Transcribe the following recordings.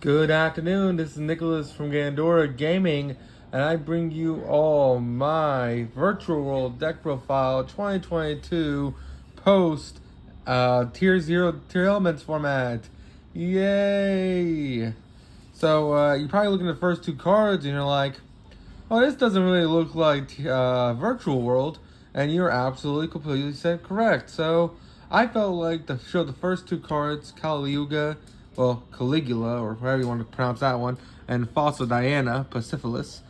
Good afternoon, this is Nicholas from Gandora Gaming, and I bring you all my Virtual World Deck Profile 2022 post Tier 0 Tier Elements format. Yay! So you're probably looking at the first two cards and you're like, oh, this doesn't really look like Virtual World, and you're absolutely completely said correct. So I felt like to show the first two cards, Caligula, or however you want to pronounce that one, and Falsa Diana, Pacifilus,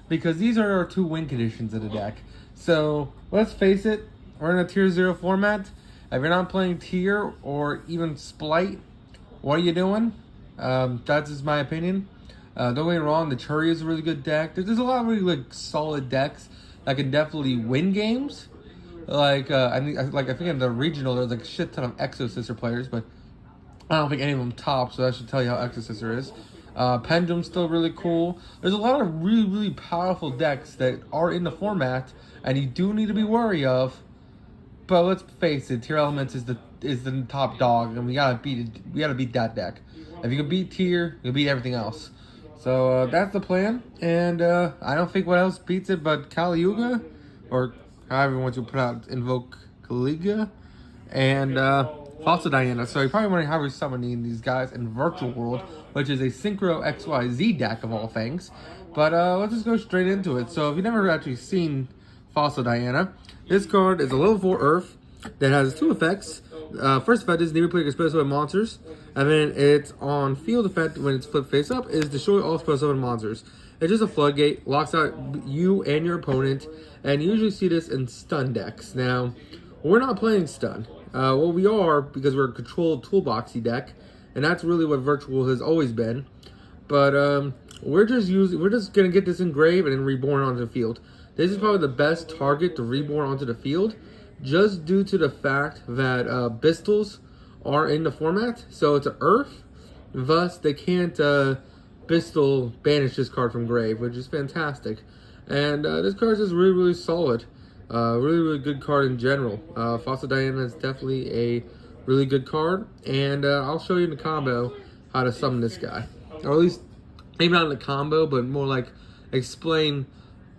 because these are our two win conditions of the deck. So let's face it, we're in a Tier 0 format. If you're not playing Tier or even Splight, what are you doing? That's just my opinion. Don't get me wrong, the Churi is a really good deck. There's a lot of really solid decks that can definitely win games. I think in the regional there's a shit ton of Exo-Sister players, but I don't think any of them top, so that should tell you how Exo-Sister is. Pendulum's still really cool. There's a lot of really powerful decks that are in the format, and you do need to be wary of. But let's face it, Tier Elements is the top dog, and we gotta beat that deck. If you can beat Tier, you can beat everything else. So that's the plan, and I don't think what else beats it but Caligula, or however you want to invoke Caligula, and Falsa Diana. So you're probably wondering how we're summoning these guys in Virtual World, which is a Synchro XYZ deck of all things. But let's just go straight into it. So if you've never actually seen Falsa Diana, this card is a level 4 Earth that has two effects. First effect is never play your special monsters, and then it's on field effect when it's flipped face up is destroy all special monsters. It's just a floodgate, locks out you and your opponent, and you usually see this in stun decks. Now, we're not playing stun. Well, we are because we're a controlled toolboxy deck, and that's really what Virtual has always been. But we're just gonna get this engraved and then reborn onto the field. This is probably the best target to reborn onto the field, just due to the fact that Bystials are in the format. So it's an Earth, thus they can't Bystial banish this card from grave, which is fantastic. And this card is just really solid. Really good card in general. Falsa Diana is definitely a really good card, and I'll show you in the combo how to summon this guy. Or at least, maybe not in the combo, but more like explain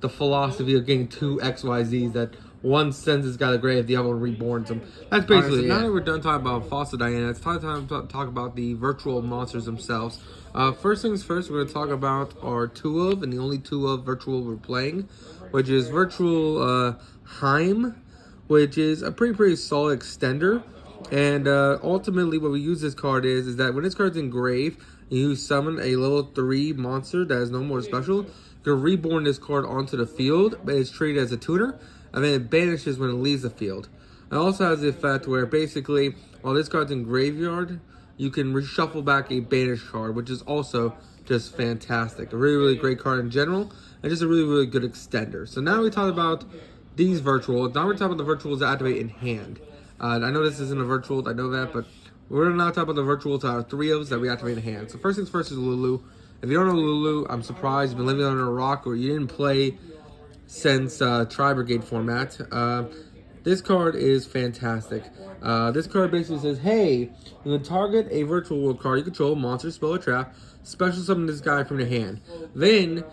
the philosophy of getting two XYZs that one sends this guy to the grave, the other one reborns him. That's basically it. Now that we're done talking about Falsa Diana, it's time to talk about the virtual monsters themselves. First things first, we're going to talk about our two of, and the only two of virtual we're playing, which is Virtual Heim, which is a pretty solid extender. And ultimately what we use this card is that when this card's in grave, you summon a level 3 monster that has no more special, you can reborn this card onto the field, but it's treated as a tutor, and then it banishes when it leaves the field. It also has the effect where basically, while this card's in graveyard, you can reshuffle back a banished card, which is also just fantastic. A really great card in general, and just a really good extender. So now we talk about these virtuals. Now we're talking about the virtuals that activate in hand. I know this isn't a virtual, I know that, but we're not talking about the virtuals out of 3 of us that we activate in hand. So first things first is Lulu. If you don't know Lulu, I'm surprised you've been living under a rock or you didn't play since Tri-Brigade format. This card is fantastic. This card basically says, hey, you can target a virtual world card you control, monster, spell, or trap, special summon this guy from your hand. Then,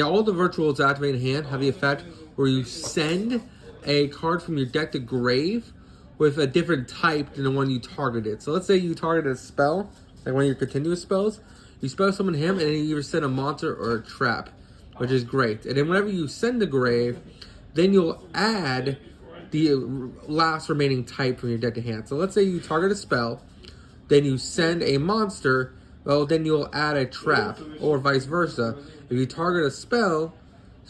all the virtuals that activate in hand have the effect where you send a card from your deck to grave with a different type than the one you targeted. So let's say you targeted a spell, like one of your continuous spells, you spell summon him, and then you either send a monster or a trap, which is great. And then whenever you send the grave, then you'll add the last remaining type from your deck to hand. So let's say you target a spell, then you send a monster, well, then you'll add a trap, or vice versa. If you target a spell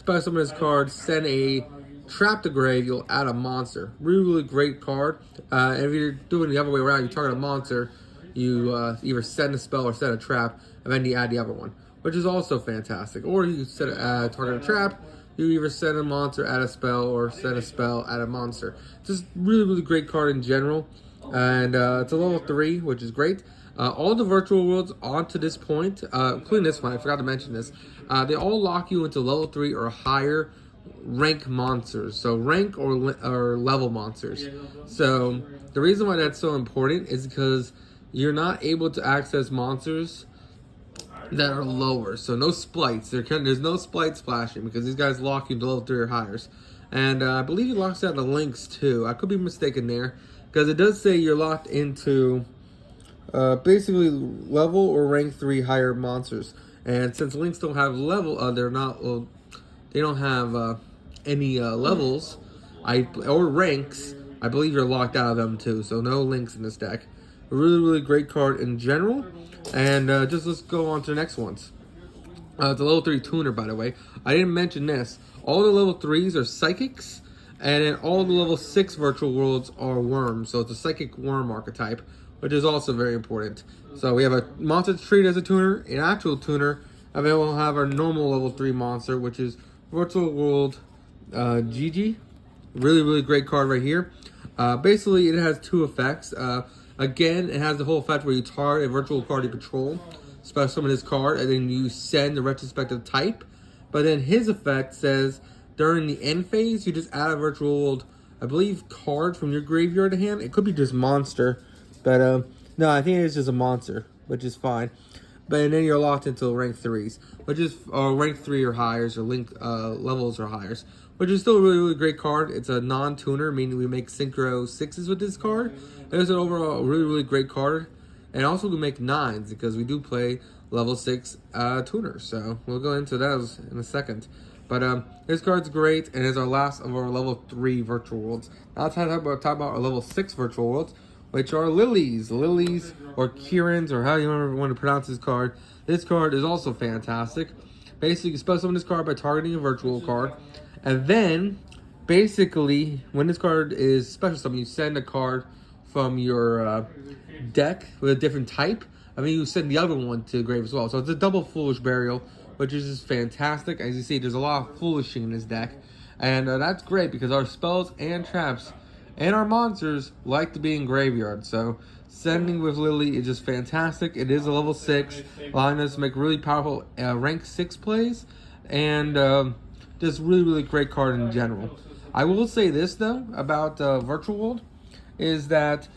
summon this card, send a trap to grave, you'll add a monster. Really great card. And if you're doing the other way around, you target a monster, you either send a spell or send a trap, and then you add the other one, which is also fantastic. Or you target a trap, you either send a monster, add a spell, or send a spell, add a monster. Just really great card in general. And it's a level 3, which is great. All the virtual worlds on to this point, including this one, I forgot to mention this, they all lock you into level 3 or higher rank monsters. So rank or level monsters. So the reason why that's so important is because you're not able to access monsters that are lower. So no splites. There's no splite splashing because these guys lock you to level 3 or higher. And I believe it locks out the links too. I could be mistaken there because it does say you're locked into basically level or rank 3 higher monsters. And since links don't have level, they don't have any levels, or ranks. I believe you're locked out of them too. So no links in this deck. A really, really great card in general. And just let's go on to the next ones. It's a level 3 tuner, by the way. I didn't mention this. All the level 3s are psychics, and then all the level 6 virtual worlds are worms. So it's a psychic worm archetype, which is also very important. So we have a monster treat as a tuner, an actual tuner, and then we'll have our normal level 3 monster, which is virtual world Gigi. Really, really great card right here. Basically, it has 2 effects. Again, it has the whole effect where you target a virtual card you control, special summon his card, and then you send the retrospective type. But then his effect says during the end phase, you just add a virtual world, I believe, card from your graveyard to hand. It could be just monster, but no, I think it's just a monster, which is fine. But then you're locked into rank 3s, which is rank 3 or higher, or link levels or higher, which is still a really, really great card. It's a non-tuner, meaning we make synchro 6s with this card. It's an overall really, really great card. And also we make 9s because we do play level 6 tuners. So we'll go into those in a second. But this card's great, and is our last of our level 3 virtual worlds. Now let's talk about our level 6 virtual worlds, which are Lilies or Kirans, or how you want to pronounce this card. This card is also fantastic. Basically, you special summon this card by targeting a virtual card. And then, basically, when this card is special summon, you send a card from your deck with a different type. I mean, you send the other one to the grave as well. So it's a double Foolish Burial, which is just fantastic. As you see, there's a lot of foolishing in this deck. And that's great because our spells and traps and our monsters like to be in graveyard. So sending with Lily is just fantastic. It is a level 6, allowing us to make really powerful rank 6 plays. And just really, really great card in general. I will say this, though, about Virtual World, is that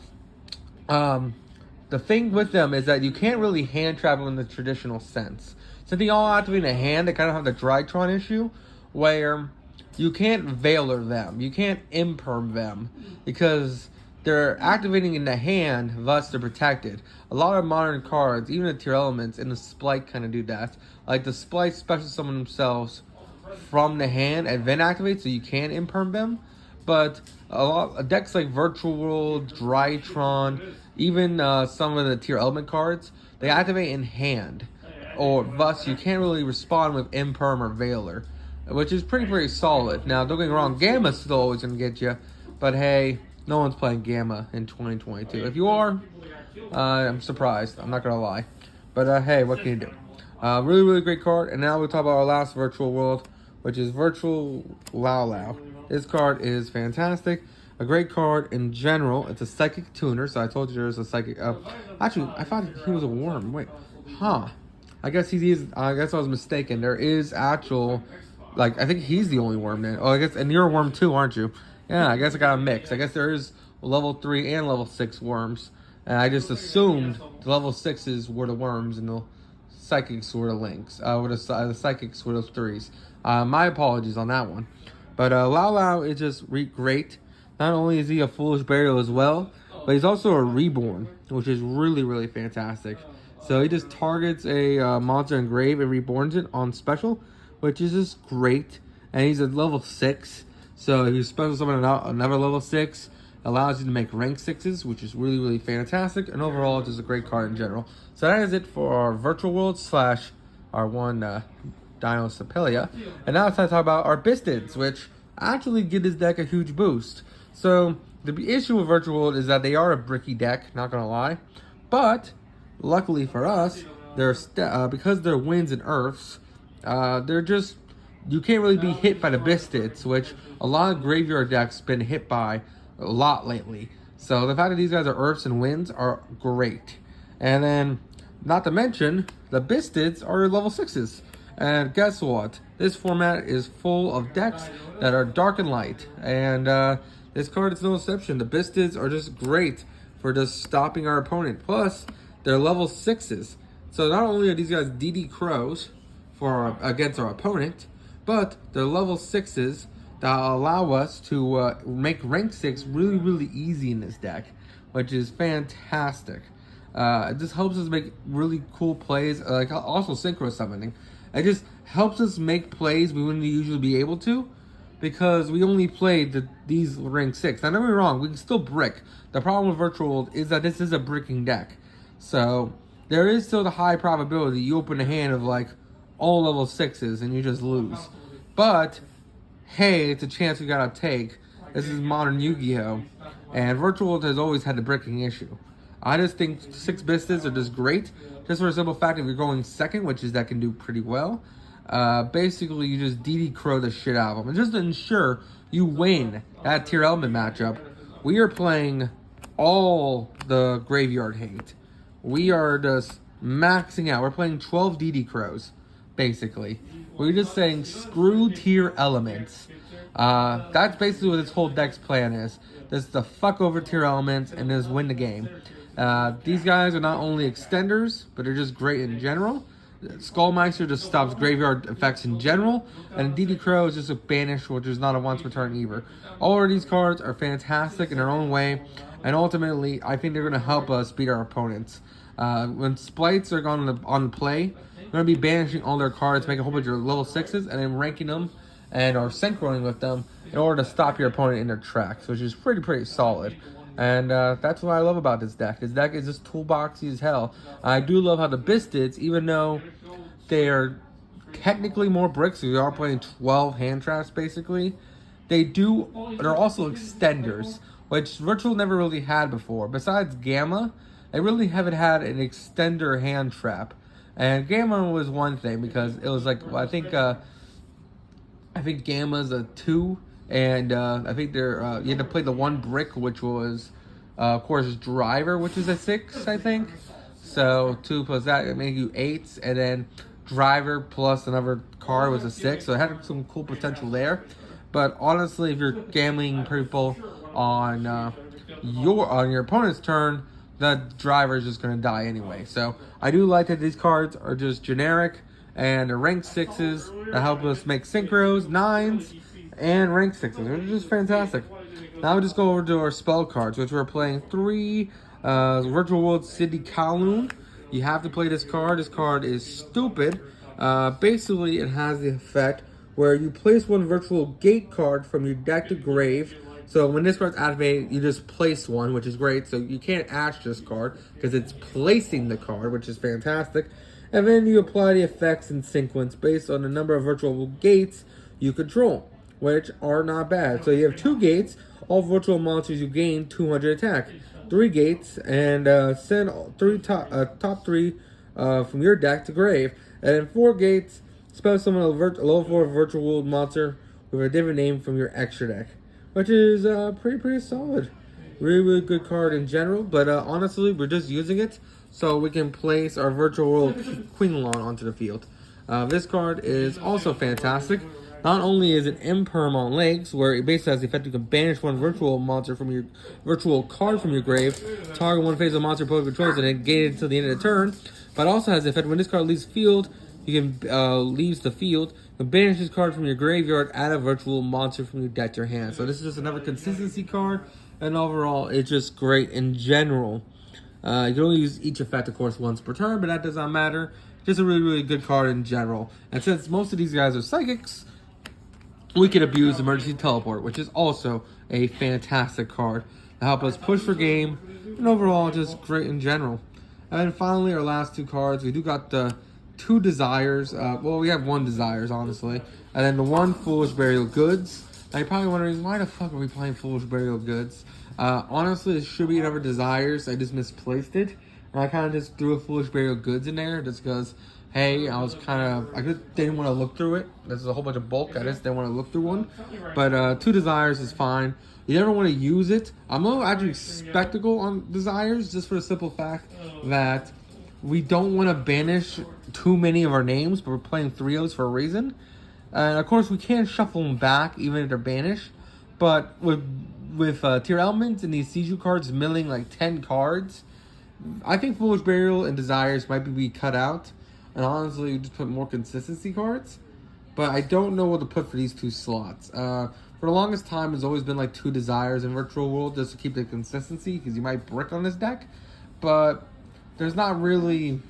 the thing with them is that you can't really hand trap them in the traditional sense. Since they all activate in a hand, they kind of have the Drytron issue, where you can't Veiler them. You can't Imperm them, because they're activating in the hand, thus they're protected. A lot of modern cards, even the tier elements and the Splite kind of do that. Like the Splite special summon themselves from the hand and then activate, so you can Imperm them. But a lot of decks like Virtual World, Drytron, even some of the tier element cards, they activate in hand, or thus you can't really respond with Imperm or Veiler, which is pretty solid. Now, don't get me wrong, Gamma's still always going to get you, but hey, no one's playing Gamma in 2022. If you are, I'm surprised. I'm not going to lie. But hey, what can you do? Really, really great card. And now we'll talk about our last virtual world, which is Virtual Lao Lao. This card is fantastic. A great card in general. It's a psychic tuner, so I told you there's a psychic. Actually, I thought he was a worm. Wait, I guess he is. I guess I was mistaken. There is actual, like, I think he's the only worm then. Oh, I guess, and you're a worm too, aren't you? Yeah, I guess I got a mix. I guess there is level 3 and level 6 worms, and I just assumed the level 6s were the worms and the psychics were the links. The psychics were those 3s. My apologies on that one. But Lao Lao is just great. Not only is he a Foolish Burial as well, but he's also a Reborn, which is really, really fantastic. So he just targets a monster in grave and reborns it on special, which is just great. And he's at level 6, so if you special summon another level 6, allows you to make rank 6s, which is really, really fantastic. And overall, just a great card in general. So that is it for our Virtual World / our one Dino Sepelia. And now it's time to talk about our Bystials, which actually give this deck a huge boost. So the issue with Virtual World is that they are a bricky deck, not gonna lie. But luckily for us, they're because they're winds and earths, they're just, you can't really be hit by the Bystials, which a lot of graveyard decks been hit by a lot lately. So the fact that these guys are earths and winds are great. And then, not to mention, the Bystials are level 6s. And guess what? This format is full of decks that are dark and light. And this card is no exception. The Bystials are just great for just stopping our opponent. Plus, they're level 6s. So not only are these guys DD Crows against our opponent, but they're level 6s that allow us to make rank 6 really, really easy in this deck, which is fantastic. It just helps us make really cool plays, like also synchro summoning. It just helps us make plays we wouldn't usually be able to, because we only played these rank 6. Now, don't get me wrong, we can still brick. The problem with Virtual World is that this is a bricking deck. So, there is still the high probability you open a hand of like all level 6s and you just lose. But, hey, it's a chance we gotta take. This is modern Yu-Gi-Oh! And Virtual World has always had the bricking issue. I just think 6 Bystials are just great, just for the simple fact if you're going second, which is that can do pretty well. Basically, you just DD Crow the shit out of them. And just to ensure you win that tier element matchup, we are playing all the graveyard hate. We are just maxing out. We're playing 12 DD Crows, basically. We're just saying, screw tier elements. That's basically what this whole deck's plan is. Just to fuck over tier elements and just win the game. These guys are not only extenders, but they're just great in general. Skullmeister just stops graveyard effects in general, and DD Crow is just a banish, which is not a once per turn either. All of these cards are fantastic in their own way, and ultimately, I think they're going to help us beat our opponents. When splites are on play, we're going to be banishing all their cards, making a whole bunch of level 6s, and then ranking them and or synchroning with them in order to stop your opponent in their tracks, which is pretty solid. And that's what I love about this deck. This deck is just toolboxy as hell. I do love how the Bystials, even though they are technically more bricks, so we are playing 12 hand traps basically, they're also extenders, which Virtual never really had before. Besides Gamma, they really haven't had an extender hand trap. And Gamma was one thing because it was like, I think Gamma's a 2. And I think you had to play the one brick, which was, of course, Driver, which is a 6, I think. So 2 plus that, it made you 8. And then Driver plus another card was a 6. So it had some cool potential there. But honestly, if you're gambling people on your opponent's turn, that Driver is just going to die anyway. So I do like that these cards are just generic. And they're ranked 6s that help us make synchros, 9s. And rank 6s. They're just fantastic. Now we just go over to our spell cards, which we're playing 3 Virtual World City Kowloon. You have to play this card. This card is stupid. Basically, it has the effect where you place one virtual gate card from your deck to grave. So when this card's activated, you just place one, which is great. So you can't ash this card because it's placing the card, which is fantastic. And then you apply the effects in sequence based on the number of virtual gates you control, which are not bad. So you have 2 gates, all virtual monsters you gain 200 attack. 3 gates, and send top 3 from your deck to grave. And then 4 gates, spell summon a level 4 virtual world monster with a different name from your extra deck, which is pretty solid. Really good card in general, but honestly, we're just using it so we can place our virtual world Quinlan onto the field. This card is also fantastic. Not only is it imperm on legs, where it basically has the effect you can banish one virtual monster from your virtual card from your grave, target one phase of monster opponent controls, and then gain it until the end of the turn. But it also has the effect when this card leaves field, you can leaves the field, you can banish this card from your graveyard, add a virtual monster from your deck to your hand. So this is just another consistency card, and overall, it's just great in general. You can only use each effect, of course, once per turn, but that does not matter. Just a really good card in general. And since most of these guys are psychics, we can abuse Emergency Teleport, which is also a fantastic card to help us push for game, and overall just great in general. And then finally, our last 2 cards, we do got the 2 Desires. Well, we have 1 Desires, honestly. And then the 1 Foolish Burial Goods. Now, you're probably wondering, why the fuck are we playing Foolish Burial Goods? Honestly, it should be another Desires. I just misplaced it. And I kind of just threw a Foolish Burial Goods in there just because, hey, I just didn't want to look through it. There's a whole bunch of bulk. I just didn't want to look through one. But 2 Desires is fine. You never want to use it. I'm a little actually skeptical on Desires just for the simple fact that we don't want to banish too many of our names, but we're playing 3-0s for a reason. And of course, we can shuffle them back even if they're banished. But with tier elements and these Seiju cards milling like 10 cards, I think Foolish Burial and Desires might be cut out, and honestly, just put more consistency cards. But I don't know what to put for these two slots. For the longest time, it's always been like 2 Desires in Virtual World just to keep the consistency, because you might brick on this deck. But there's not really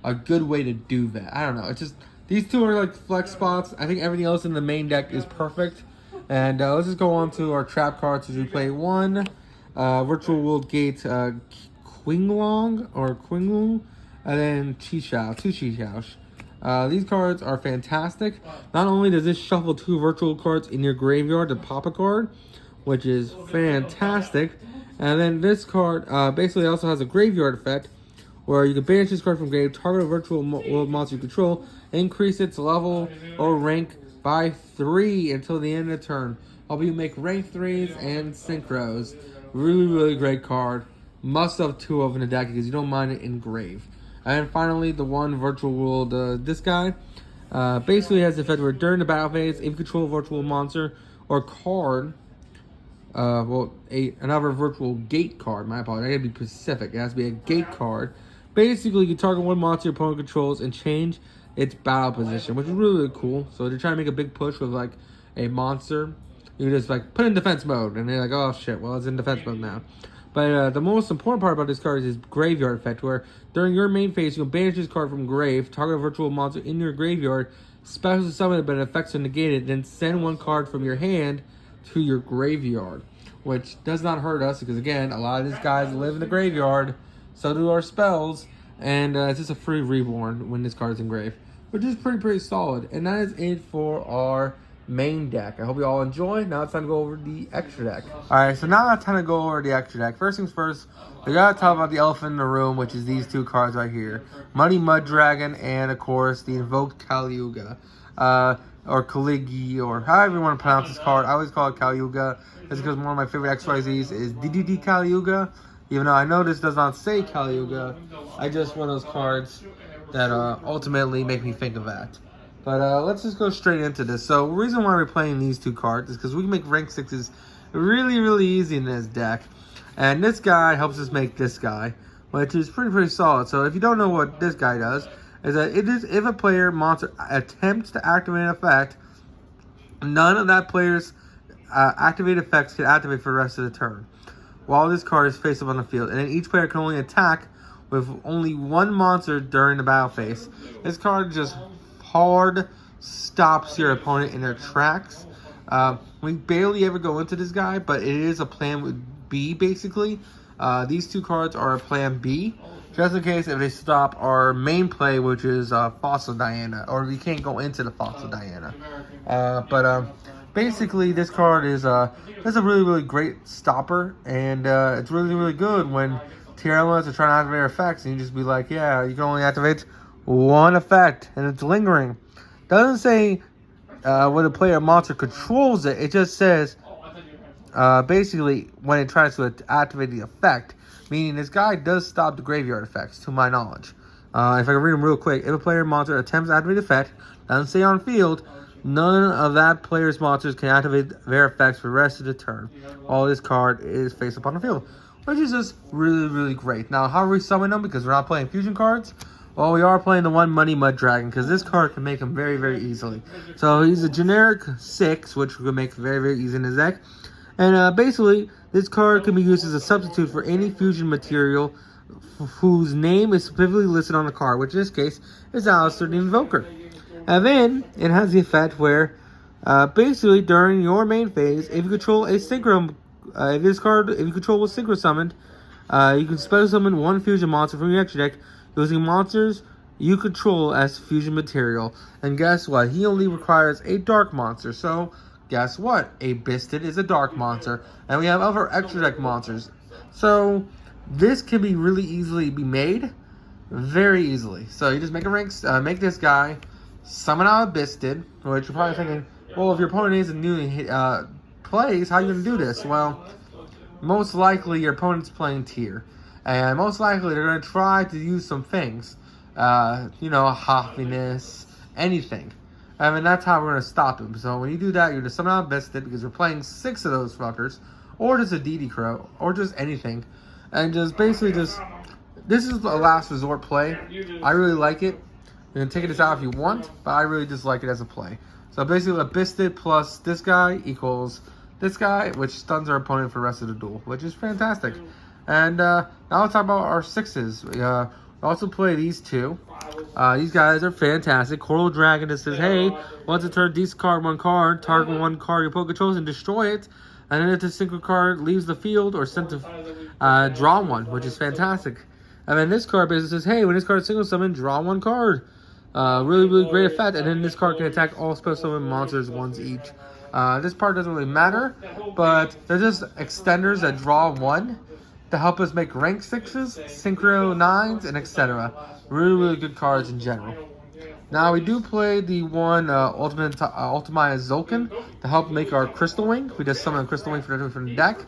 a good way to do that. I don't know. It's just, these two are like flex spots. I think everything else in the main deck is perfect. And let's just go on to our trap cards as we play 1. Virtual World Gate Qinglong or Qinglong, and then Chixiao, 2 Chixiao. These cards are fantastic. Not only does this shuffle 2 virtual cards in your graveyard to pop a card, which is fantastic, and then this card basically also has a graveyard effect where you can banish this card from grave, target a virtual world monster you control, increase its level or rank by 3 until the end of the turn. Help you make rank 3s and synchros. Really, really great card. Must have 2 of in the deck because you don't mind it engraved. And finally, the 1 virtual world, this guy, basically has the effect where during the battle phase, if you control a virtual monster or card, another virtual gate card, my apologies, I gotta be specific, it has to be a gate card. Basically, you target 1 monster your opponent controls and change its battle position, which is really, really cool. So they're trying to make a big push with like a monster. You just like put in defense mode, and they're like, oh shit, well it's in defense mode now. But the most important part about this card is graveyard effect, where during your main phase, you can banish this card from grave, target a virtual monster in your graveyard, special summon it, but effects are negated, then send 1 card from your hand to your graveyard, which does not hurt us, because again, a lot of these guys live in the graveyard, so do our spells, and it's just a free reborn when this card is engraved, which is pretty solid. And that is it for our main deck. I hope you all enjoy. Now it's time to go over the extra deck. Alright, so now it's time to go over the extra deck. First things first, we gotta talk about the elephant in the room, which is these 2 cards right here. Muddy Mud Dragon and, of course, the Invoked Caliuga. Or Kaligi, or however you want to pronounce this card. I always call it Caliuga. It's because one of my favorite XYZs is DDD Caliuga. Even though I know this does not say Caliuga, I just one of those cards that ultimately make me think of that. But let's just go straight into this. So the reason why we're playing these 2 cards is because we can make rank 6s really easy in this deck. And this guy helps us make this guy, which is pretty solid. So if you don't know what this guy does, is that it is if a player monster attempts to activate an effect, none of that player's activated effects can activate for the rest of the turn, while this card is face up on the field. And then each player can only attack with only 1 monster during the battle phase. This card just hard stops your opponent in their tracks. We barely ever go into this guy, but it is a plan B basically. These 2 cards are a plan B, just in case if they stop our main play, which is Fossil Diana, or we can't go into the Fossil Diana. Basically, this card is that's a really great stopper, and it's really good when TRLs are trying to activate their effects, and you just be like, yeah, you can only activate 1 effect, and it's lingering. Doesn't say when a player monster controls it. It just says basically when it tries to activate the effect, meaning this guy does stop the graveyard effects, to my knowledge. If I can read them real quick. If a player monster attempts to activate the effect, doesn't say on field, none of that player's monsters can activate their effects for the rest of the turn. All this card is face up on the field, which is just really great. Now, how are we summoning them? Because we're not playing fusion cards. Well, we are playing the 1 Muddy Mud Dragon, because this card can make him very easily. So he's a generic 6, which we can make very easy in his deck. And basically, this card can be used as a substitute for any fusion material whose name is specifically listed on the card, which in this case is Alistair the Invoker. And then it has the effect where basically during your main phase, if you control a synchro, if you control a synchro summoned, you can special summon 1 fusion monster from your extra deck using monsters you control as fusion material. And guess what? He only requires a dark monster. So guess what? A Bystial is a dark monster, and we have other extra deck monsters. So this can be really easily be made, very easily. So you just make a rank, make this guy, summon out a Bystial, which you're probably thinking, well, if your opponent isn't new plays, how are you gonna do this? Well, most likely your opponent's playing tier, and most likely they're gonna try to use some things, hoffiness, anything. I mean, that's how we're going to stop him. So when you do that, you're going to summon out Bystial, because we're playing 6 of those fuckers, or just a DD Crow, or just anything. And just basically just this is the last resort play. I really like it. You can take this out if you want, but I really just like it as a play. So basically, a Bystial plus this guy equals this guy, which stuns our opponent for the rest of the duel, which is fantastic. And now let's talk about our 6s. We also play these two. These guys are fantastic. Coral Dragon that says, hey, once a turn, discard 1 card, target 1 card your opponent controls and destroy it. And then if the single card leaves the field or sent to draw 1, which is fantastic. And then this card basically says, hey, when this card is single summon, draw 1 card. Really, really great effect. And then this card can attack all special summon monsters once each. This part doesn't really matter, but they're just extenders that draw 1 to help us make rank 6s, synchro 9s, and etc. Really, really good cards in general. Now we do play the one Ultimate Zolkin to help make our Crystal Wing. We just summon a Crystal Wing from the deck.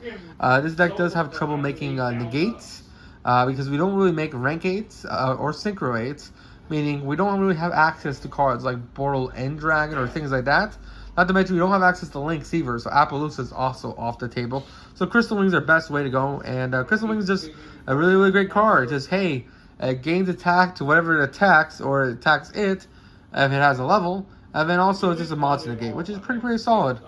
This deck does have trouble making negates because we don't really make rank 8s or synchro 8s, meaning we don't really have access to cards like Boral End Dragon or things like that. Not to mention we don't have access to Lynx either, so Appaloosa is also off the table. So Crystal Wing's our best way to go, and Crystal Wing is just a really, really great card. Just, hey, it gains attack to whatever it attacks, or it attacks it if it has a level, and then also it's just a monster negate, which is pretty solid.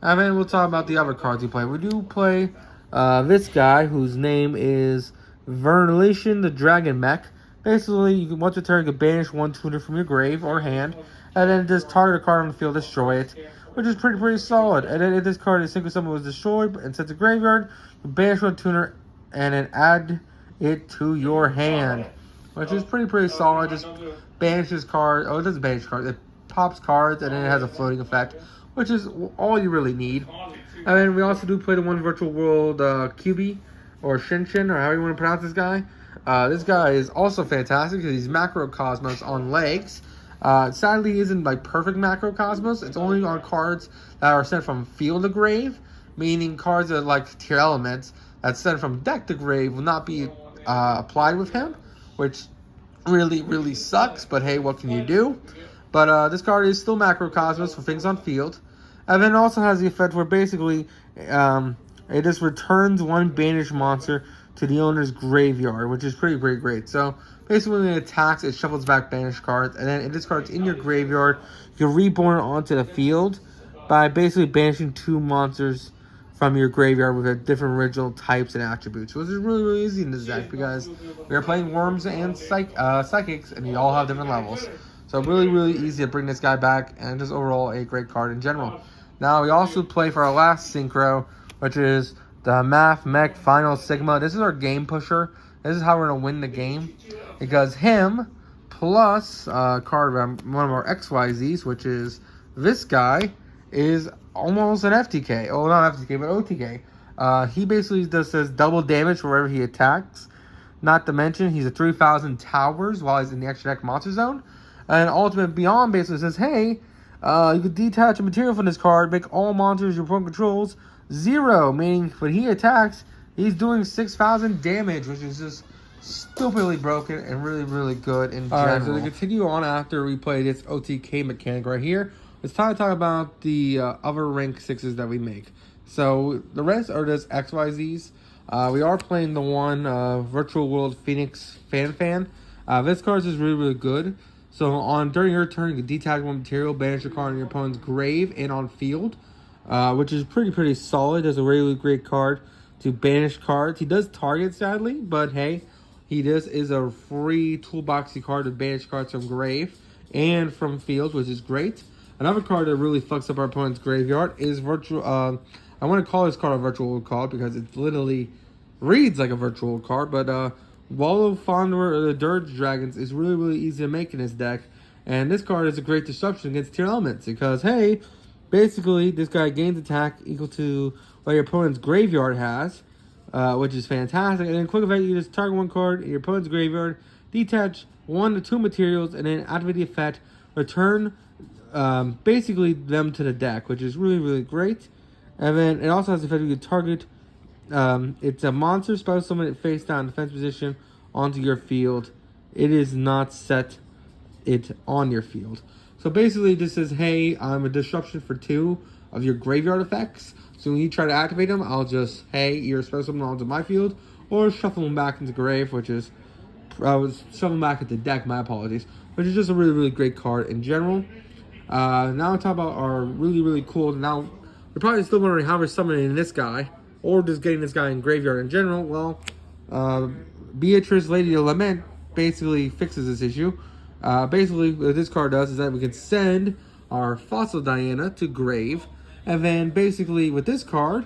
And then we'll talk about the other cards we play. We do play this guy, whose name is Vernelation the Dragon Mech. Basically, you can once a turn, you can banish 1 tuner from your grave or hand, and then just target a card on the field, destroy it, which is pretty solid. And then if this card is single summon was destroyed and sent to graveyard, you banish 1 tuner and then add it to your hand, which is pretty solid. Just banishes cards. Oh, it doesn't banish cards. It pops cards and then it has a floating effect, which is all you really need. And then we also do play the one Virtual World QB or Shinshin, or however you want to pronounce this guy. This guy is also fantastic because he's Macrocosmos on legs. Sadly, he isn't like perfect Macrocosmos. It's only on cards that are sent from field to grave, meaning cards that are like tier elements that's sent from deck to grave will not be applied with him, which really sucks. But hey, what can you do? But this card is still Macrocosmos for things on field, and then it also has the effect where basically it just returns 1 banished monster to the owner's graveyard, which is pretty great. So basically when it attacks, it shuffles back banished cards, and then if this card's in your graveyard, you can reborn it onto the field by basically banishing 2 monsters from your graveyard with a different original types and attributes, which is really easy in this deck because we are playing worms and psychics, and they all have different levels. So really easy to bring this guy back, and just overall a great card in general. Now we also play for our last synchro, which is the Math Mech Final Sigma. This is our game pusher. This is how we're going to win the game. Because him plus card one of our XYZs, which is this guy, is almost an FTK. Oh, not FTK, but OTK. He basically does double damage wherever he attacks. Not to mention, he's a 3,000 towers while he's in the extra deck monster zone. And Ultimate Beyond basically says, hey, you can detach a material from this card, make all monsters your opponent controls 0, meaning when he attacks, he's doing 6,000 damage, which is just stupidly broken and really good in general. Alright, so to continue on after we play this OTK mechanic right here, it's time to talk about the other rank 6s that we make. So the rest are just XYZs. We are playing the one Virtual World Phoenix Fan. This card is really good. So during your turn, you can detach 1 material, banish a card on your opponent's grave and on field, which is pretty solid. It's a really great card to banish cards. He does target, sadly, but hey, this is a free toolboxy card to banish cards from grave and from field, which is great. Another card that really fucks up our opponent's graveyard is Virtual... I want to call this card a Virtual card because it literally reads like a Virtual card, but Wallow Fonder of the Dirge Dragons is really easy to make in this deck, and this card is a great disruption against tier elements because, hey, basically this guy gains attack equal to what your opponent's graveyard has, which is fantastic. And then quick effect, you just target 1 card in your opponent's graveyard, detach 1 to 2 materials, and then activate the effect, return basically them to the deck, which is really great. And then it also has the effect you can target. It's a monster spell summon it face down defense position onto your field. It is not set it on your field. So basically this says, hey, I'm a disruption for 2 of your graveyard effects. So when you try to activate them, I'll just, hey, you're spell summon onto my field, or shuffle them back into grave, which is I was shoving back at the deck, my apologies. Which is just a really, really great card in general. Now I'll talk about our really, really cool. Now, you're probably still wondering how we're summoning this guy, or just getting this guy in graveyard in general. Well, Beatrice, Lady of Lament, basically fixes this issue. Basically, what this card does is that we can send our Fossil Diana to grave, and then basically with this card,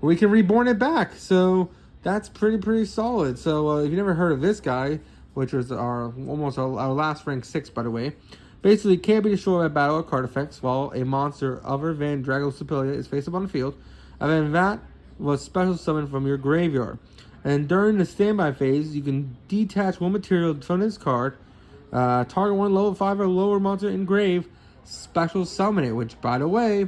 we can reborn it back. So that's pretty solid. So if you never heard of this guy, which was our last rank 6, by the way, basically can't be destroyed by battle or card effects while a monster other than Drago Superior is face up on the field, and then that was special summoned from your graveyard. And during the standby phase, you can detach one material from this card, target one level 5 or lower monster in grave, special summon it, which by the way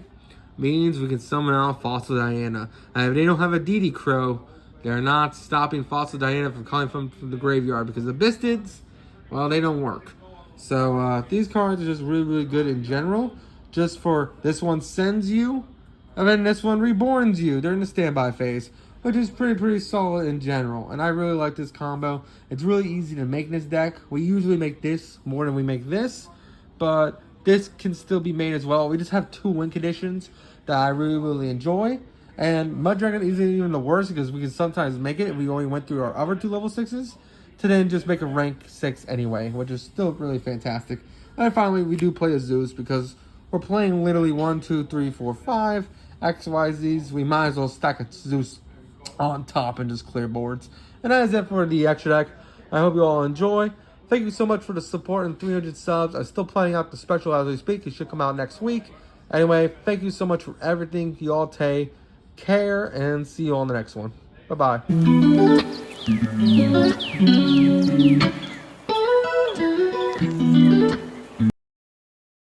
means we can summon out Fossil Diana. And if they don't have a DD Crow, they're not stopping Fossil Diana from coming from the graveyard, because the Bystials, well, they don't work. So these cards are just really, really good in general. Just for this one sends you, and then this one reborns you during the standby phase, which is pretty solid in general. And I really like this combo. It's really easy to make this deck. We usually make this more than we make this, but this can still be made as well. We just have 2 win conditions that I really enjoy. And Mud Dragon isn't even the worst, because we can sometimes make it if we only went through our other 2 level 6s to then just make a rank 6 anyway, which is still really fantastic. And finally, we do play a Zeus, because we're playing literally 1, 2, 3, 4, 5 XYZs. We might as well stack a Zeus on top and just clear boards. And that is it for the extra deck. I hope you all enjoy. Thank you so much for the support and 300 subs. I'm still planning out the special as we speak. It should come out next week. Anyway, thank you so much for everything. You all take care, and see you on the next one. Bye-bye.